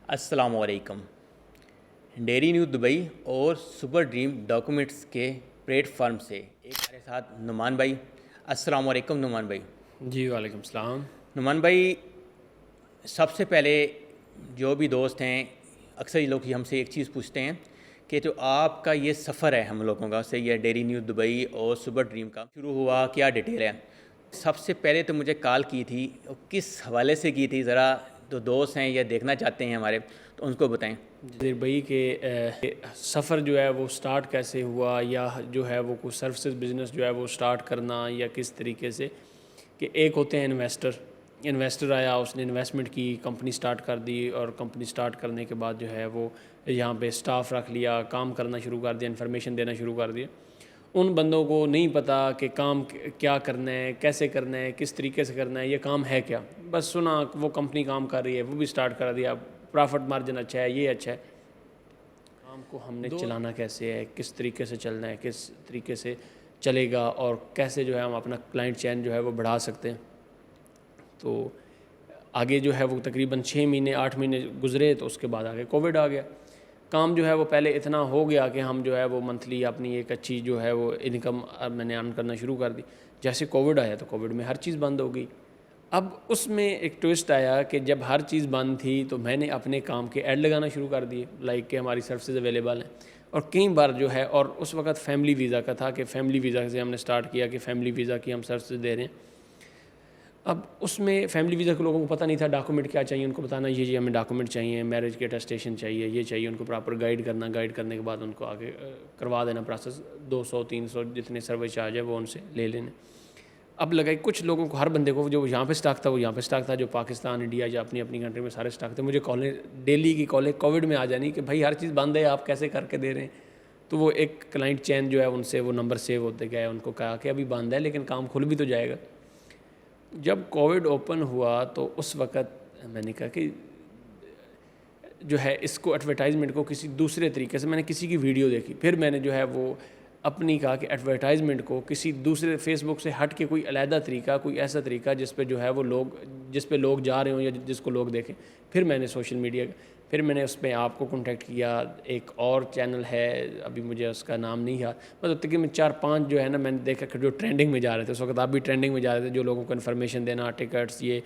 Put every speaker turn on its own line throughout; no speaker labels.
السلام علیکم۔ Dairy news Dubai اور سپر ڈریم ڈاکومنٹس کے پلیٹ فارم سے ایک ہمارے ساتھ نعمان بھائی۔ السلام علیکم نعمان بھائی۔
جی وعلیکم السلام۔
نعمان بھائی، سب سے پہلے جو بھی دوست ہیں اکثر یہ لوگ ہم سے ایک چیز پوچھتے ہیں کہ جو آپ کا یہ سفر ہے ہم لوگوں کا سے یہ ڈیری نیوز دبئی اور سپر ڈریم کا شروع ہوا، کیا ڈیٹیل ہے؟ سب سے پہلے تو مجھے کال کی تھی، کس حوالے سے کی تھی، ذرا تو دوست ہیں یا دیکھنا چاہتے ہیں ہمارے تو ان کو بتائیں۔
دبئی کے سفر جو ہے وہ سٹارٹ کیسے ہوا، یا جو ہے وہ کوئی سروسز بزنس جو ہے وہ سٹارٹ کرنا، یا کس طریقے سے کہ ایک ہوتے ہیں انویسٹر آیا، اس نے انویسٹمنٹ کی، کمپنی سٹارٹ کر دی، اور کمپنی سٹارٹ کرنے کے بعد جو ہے وہ یہاں پہ سٹاف رکھ لیا، کام کرنا شروع کر دیا، انفارمیشن دینا شروع کر دیا۔ ان بندوں کو نہیں پتہ کہ کام کیا کرنا ہے، کیسے کرنا ہے، کس طریقے سے کرنا ہے، یہ کام ہے کیا، بس سنا وہ کمپنی کام کر رہی ہے، وہ بھی سٹارٹ کر دیا، پرافٹ مارجن اچھا ہے، یہ اچھا ہے۔ کام کو ہم نے چلانا کیسے ہے، کس طریقے سے چلنا ہے، کس طریقے سے چلے گا، اور کیسے جو ہے ہم اپنا کلائنٹ چین جو ہے وہ بڑھا سکتے ہیں۔ تو آگے جو ہے وہ تقریباً 6 مہینے 8 مہینے گزرے، تو اس کے بعد آگے کووڈ آ گیا۔ کام جو ہے وہ پہلے اتنا ہو گیا کہ ہم جو ہے وہ منتھلی اپنی ایک اچھی جو ہے وہ انکم میں نے ارن کرنا شروع کر دی۔ جیسے کووڈ آیا تو کووڈ میں ہر چیز بند ہو گئی۔ اب اس میں ایک ٹوسٹ آیا کہ جب ہر چیز بند تھی تو میں نے اپنے کام کے ایڈ لگانا شروع کر دیے، لائک کہ ہماری سروسز اویلیبل ہیں، اور کئی بار جو ہے، اور اس وقت فیملی ویزا کا تھا کہ فیملی ویزا سے ہم نے سٹارٹ کیا کہ فیملی ویزا کی ہم سروسز دے رہے ہیں۔ اب اس میں فیملی ویزا کے لوگوں کو پتہ نہیں تھا ڈاکومنٹ کیا چاہیے، ان کو بتانا یہ ہمیں ڈاکومنٹ چاہیے، میرج کے اٹیسٹیشن چاہیے، یہ چاہیے، ان کو پراپر گائیڈ کرنا، گائیڈ کرنے کے بعد ان کو آگے کروا دینا پروسیس، 200 300 جتنے سروس چارج ہے وہ ان سے لے لینے۔ اب لگا کچھ لوگوں کو، ہر بندے کو جو یہاں پہ سٹاک تھا وہ یہاں پہ سٹاک تھا، جو پاکستان انڈیا یا اپنی کنٹری میں سارے سٹاک تھے، مجھے کالیں ڈیلی کی کالیں کووڈ میں آ جانی کہ بھائی ہر چیز بند ہے، آپ کیسے کر کے دے رہے ہیں۔ تو وہ ایک کلائنٹ چین جو ہے ان سے وہ نمبر سیو ہوتے گئے، ان کو کہا کہ ابھی بند ہے لیکن کام کھل بھی تو جائے گا۔ جب کووڈ اوپن ہوا تو اس وقت میں نے کہا کہ جو ہے اس کو ایڈورٹائزمنٹ کو کسی دوسرے طریقے سے، میں نے کسی کی ویڈیو دیکھی، پھر میں نے جو ہے وہ اپنی کہا کہ ایڈورٹائزمنٹ کو کسی دوسرے فیس بک سے ہٹ کے کوئی علیحدہ طریقہ، کوئی ایسا طریقہ جس پہ جو ہے وہ لوگ، جس پہ لوگ جا رہے ہوں یا جس کو لوگ دیکھیں۔ پھر میں نے سوشل میڈیا، پھر میں نے اس پہ آپ کو کنٹیکٹ کیا، ایک اور چینل ہے ابھی مجھے اس کا نام نہیں یاد، مطلب تقریباً 4-5 جو ہے نا میں نے دیکھا کہ جو ٹرینڈنگ میں جا رہے تھے، اس وقت آپ بھی ٹرینڈنگ میں جا رہے تھے، جو لوگوں کو انفارمیشن دینا، ٹکٹس، یہ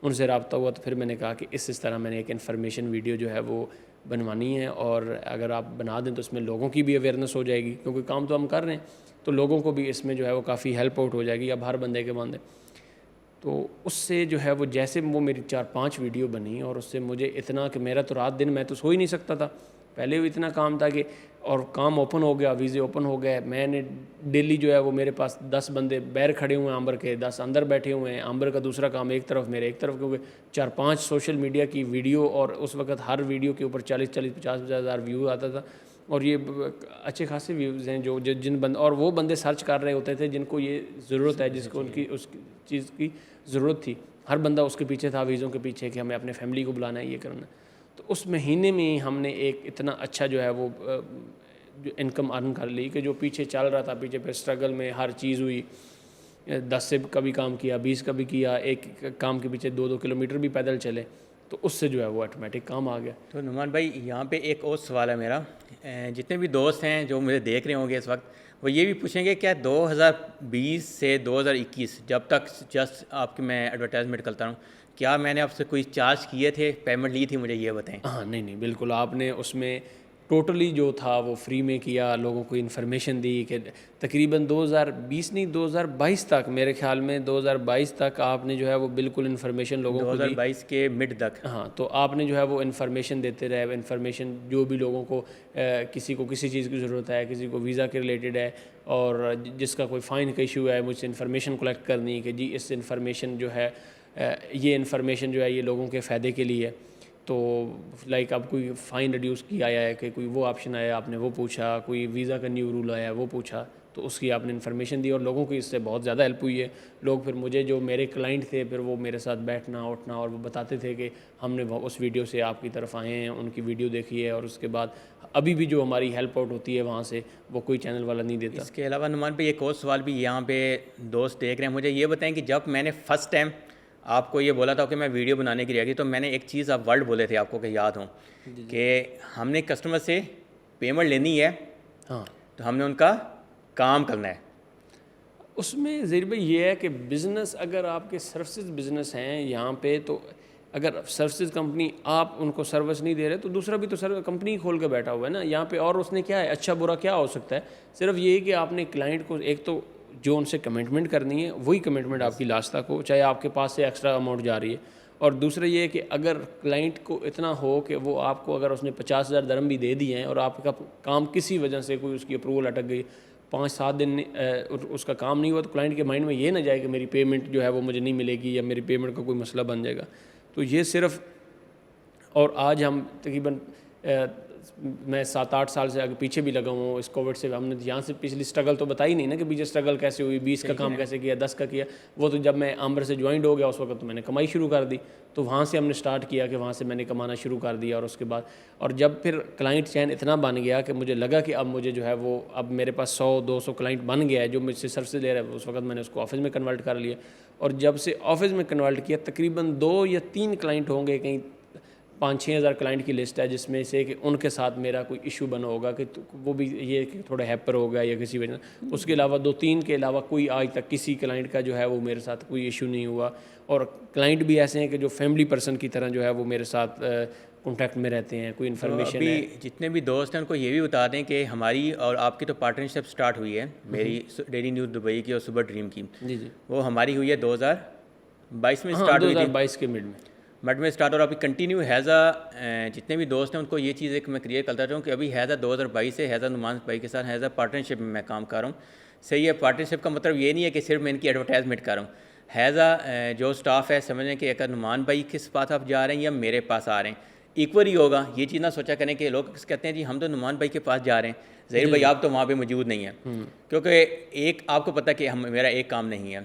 ان سے رابطہ ہوا۔ تو پھر میں نے کہا کہ اس طرح میں نے ایک انفارمیشن ویڈیو جو ہے وہ بنوانی ہے، اور اگر آپ بنا دیں تو اس میں لوگوں کی بھی اویئرنیس ہو جائے گی، کیونکہ کام تو ہم کر رہے ہیں تو لوگوں کو بھی اس میں جو ہے وہ کافی ہیلپ آؤٹ ہو جائے گی، اب ہر بندے کے بندے۔ تو اس سے جو ہے وہ جیسے وہ میری 4-5 ویڈیو بنی، اور اس سے مجھے اتنا کہ میرا تو رات دن میں تو سو ہی نہیں سکتا تھا، پہلے بھی اتنا کام تھا کہ، اور کام اوپن ہو گیا، ویزے اوپن ہو گئے، میں نے ڈیلی جو ہے وہ میرے پاس 10 بندے باہر کھڑے ہوئے ہیں آمبر کے، 10 اندر بیٹھے ہوئے ہیں، آمبر کا دوسرا کام ایک طرف، میرے ایک طرف، کیونکہ 4-5 سوشل میڈیا کی ویڈیو، اور اس وقت ہر ویڈیو کے اوپر 40-50 ہزار ویو آتا تھا، اور یہ اچھے خاصے ویوز ہیں جو جن بند، اور وہ بندے سرچ کر رہے ہوتے تھے جن کو یہ ضرورت ہے، جس کو ان کی اس چیز کی ضرورت تھی، ہر بندہ اس کے پیچھے تھا، ویزوں کے پیچھے کہ ہمیں اپنے فیملی کو بلانا ہے، یہ کرنا ہے۔ تو اس مہینے میں ہی ہم نے ایک اتنا اچھا جو ہے وہ جو انکم ارن کر لی کہ جو پیچھے چل رہا تھا، پیچھے پہ اسٹرگل میں ہر چیز ہوئی، 10 سے کبھی کام کیا، 20 کا بھی کیا، ایک کام کے پیچھے 2-2 کلومیٹر بھی پیدل چلے، تو اس سے جو ہے وہ آٹومیٹک کام آ گیا۔
تو نعمان بھائی یہاں پہ ایک اور سوال ہے میرا، جتنے بھی دوست ہیں جو مجھے دیکھ رہے ہوں گے اس وقت، وہ یہ بھی پوچھیں گے کیا 2020 سے 2021 جب تک جسٹ آپ کی میں ایڈورٹائزمنٹ کرتا ہوں، کیا میں نے آپ سے کوئی چارج کیے تھے، پیمنٹ لی تھی، مجھے یہ بتائیں۔
ہاں نہیں بالکل، آپ نے اس میں ٹوٹلی جو تھا وہ فری میں کیا، لوگوں کو انفارمیشن دی کہ تقریباً 2020 نہیں 2022 تک، میرے خیال میں 2022 تک آپ نے جو ہے وہ بالکل انفارمیشن لوگوں کو دی،
2022 کے مڈ تک۔
ہاں، تو آپ نے جو ہے وہ انفارمیشن دیتے رہے، انفارمیشن جو بھی لوگوں کو، کسی کو کسی چیز کی ضرورت ہے، کسی کو ویزا کے ریلیٹڈ ہے، اور جس کا کوئی فائن کا ایشو ہے، مجھ سے انفارمیشن کلیکٹ کرنی کہ جی اس انفارمیشن جو ہے، یہ انفارمیشن جو ہے یہ لوگوں کے فائدے کے لیے ہے۔ تو لائک اب کوئی فائن ریڈیوس کی آیا ہے کہ کوئی وہ آپشن آیا، آپ نے وہ پوچھا، کوئی ویزا کا نیو رول آیا ہے وہ پوچھا، تو اس کی آپ نے انفارمیشن دی، اور لوگوں کی اس سے بہت زیادہ ہیلپ ہوئی ہے۔ لوگ پھر مجھے، جو میرے کلائنٹ تھے، پھر وہ میرے ساتھ بیٹھنا اٹھنا، اور وہ بتاتے تھے کہ ہم نے اس ویڈیو سے آپ کی طرف آئے ہیں، ان کی ویڈیو دیکھی ہے، اور اس کے بعد ابھی بھی جو ہماری ہیلپ آؤٹ ہوتی ہے وہاں سے، وہ کوئی چینل والا نہیں دیتا۔
اس کے علاوہ نعمان پہ ایک اور سوال بھی یہاں پہ دوست دیکھ رہے ہیں، مجھے یہ بتائیں کہ جب میں نے فرسٹ ٹائم آپ کو یہ بولا تھا کہ میں ویڈیو بنانے کی رہی، تو میں نے ایک چیز آپ ورڈ بولے تھے آپ کو کہ یاد ہوں کہ ہم نے کسٹمر سے پیمنٹ لینی ہے،
ہاں
تو ہم نے ان کا کام کرنا ہے.
اس میں ظہیر بھائی یہ ہے کہ بزنس اگر آپ کے سروسز بزنس ہیں یہاں پہ، تو اگر سروسز کمپنی آپ ان کو سروس نہیں دے رہے تو دوسرا بھی تو کمپنی کھول کے بیٹھا ہوا ہے نا یہاں پہ. اور اس نے کیا ہے اچھا برا کیا ہو سکتا ہے، صرف یہ کہ آپ نے کلائنٹ کو ایک تو جو ان سے کمٹمنٹ کرنی ہے وہی کمٹمنٹ آپ کی لاسٹ تک ہو، چاہے آپ کے پاس سے ایکسٹرا اماؤنٹ جا رہی ہے. اور دوسرا یہ ہے کہ اگر کلائنٹ کو اتنا ہو کہ وہ آپ کو اگر اس نے 50,000 درہم بھی دے دیے ہیں اور آپ کا کام کسی وجہ سے کوئی اس کی اپروول اٹک گئی، 5-7 دن اس کا کام نہیں ہوا، تو کلائنٹ کے مائنڈ میں یہ نہ جائے کہ میری پیمنٹ جو ہے وہ مجھے نہیں ملے گی یا میری پیمنٹ کا کوئی مسئلہ بن جائے گا. تو یہ صرف، اور آج ہم تقریباً میں 7-8 سال سے پیچھے بھی لگا ہوں اس کووڈ سے. ہم نے یہاں سے پچھلی اسٹرگل تو بتائی نہیں نا کہ پیچھے اسٹرگل کیسے ہوئی، 20 کا کام کیسے کیا، 10 کا کیا. وہ تو جب میں عامر سے جوائنڈ ہو گیا اس وقت تو میں نے کمائی شروع کر دی، تو وہاں سے ہم نے سٹارٹ کیا کہ وہاں سے میں نے کمانا شروع کر دیا. اور اس کے بعد اور جب پھر کلائنٹ چین اتنا بن گیا کہ مجھے لگا کہ اب مجھے جو ہے وہ اب میرے پاس 100-200 کلائنٹ بن گیا ہے جو مجھ سے سروس لے رہا ہے، اس وقت میں نے اس کو آفس میں کنورٹ کر لیا. اور جب سے آفس میں کنورٹ کیا تقریباً 2 یا 3 کلائنٹ ہوں گے، کہیں 5-6 ہزار کلائنٹ کی لسٹ ہے جس میں سے کہ ان کے ساتھ میرا کوئی ایشو بنا ہوگا کہ وہ بھی یہ کہ تھوڑا ہیپر ہو گیا یا کسی وجہ. اس کے علاوہ 2-3 کے علاوہ کوئی آج تک کسی کلائنٹ کا جو ہے وہ میرے ساتھ کوئی ایشو نہیں ہوا. اور کلائنٹ بھی ایسے ہیں کہ جو فیملی پرسن کی طرح جو ہے وہ میرے ساتھ کانٹیکٹ میں رہتے ہیں. کوئی انفارمیشن ہے،
جتنے بھی دوست ہیں ان کو یہ بھی بتا دیں کہ ہماری اور آپ کی تو پارٹنرشپ سٹارٹ ہوئی ہے، میری ڈیلی نیوز دبئی کی اور صبح ڈریم کی.
جی جی
وہ ہماری ہوئی ہے 2022 میں
ہاں
سٹارٹ ہوئی تھی،
2022 کے
مڈ میں سٹارٹ. اور ابھی کنٹینیو جتنے بھی دوست ہیں ان کو یہ چیز ایک میں کلیئر کرتا رہا ہوں کہ ابھی 2022 سے نعمان بھائی کے ساتھ پارٹنرشپ میں کام کر رہا ہوں. صحیح ہے، پارٹنرشپ کا مطلب یہ نہیں ہے کہ صرف میں ان کی ایڈورٹائزمنٹ کر رہا ہوں. جو اسٹاف ہے سمجھیں کہ اگر نعمان بھائی کس پاس آپ جا رہے ہیں یا میرے پاس آ رہے ہیں ایکول ہی ہوگا. یہ چیز نہ سوچا کریں کہ لوگ کہتے ہیں جی ہم تو نعمان بھائی کے پاس جا رہے ہیں، ظہیر بھائی آپ تو وہاں پہ موجود نہیں ہیں. کیونکہ ایک آپ کو پتہ کہ میرا ایک کام نہیں ہے،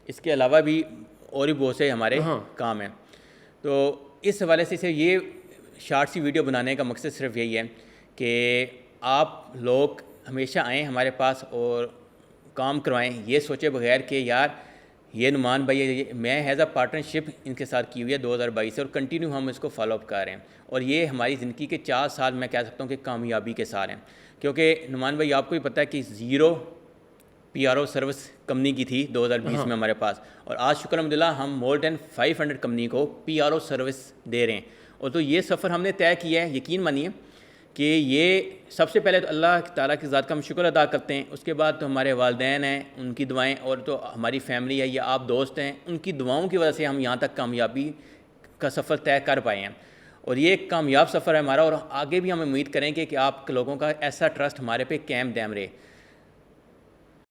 اس کے علاوہ بھی اور بھی بہت سے ہمارے کام ہیں. تو اس حوالے سے یہ شارٹ سی ویڈیو بنانے کا مقصد صرف یہی ہے کہ آپ لوگ ہمیشہ آئیں ہمارے پاس اور کام کروائیں، یہ سوچے بغیر کہ یار یہ نعمان بھائی میں ایز اے پارٹنرشپ ان کے ساتھ کی ہوئی ہے 2022 سے اور کنٹینیو ہم اس کو فالو اپ کر رہے ہیں. اور یہ ہماری زندگی کے 4 سال میں کہہ سکتا ہوں کہ کامیابی کے سال ہیں. کیونکہ نعمان بھائی آپ کو بھی پتہ ہے کہ 0 PRO سروس کمپنی کی تھی 2020 میں ہمارے پاس، اور آج شکر الحمدللہ ہم مور دین 500 کمپنی کو PRO سروس دے رہے ہیں. اور تو یہ سفر ہم نے طے کیا ہے، یقین مانیے کہ یہ سب سے پہلے تو اللہ تعالیٰ کی ذات کا ہم شکر ادا کرتے ہیں. اس کے بعد تو ہمارے والدین ہیں، ان کی دعائیں، اور تو ہماری فیملی ہے یا آپ دوست ہیں، ان کی دعاؤں کی وجہ سے ہم یہاں تک کامیابی کا سفر طے کر پائے ہیں. اور یہ ایک کامیاب سفر ہے ہمارا، اور آگے بھی ہم امید کریں گے کہ آپ لوگوں کا ایسا ٹرسٹ ہمارے پہ قائم دائم رہے.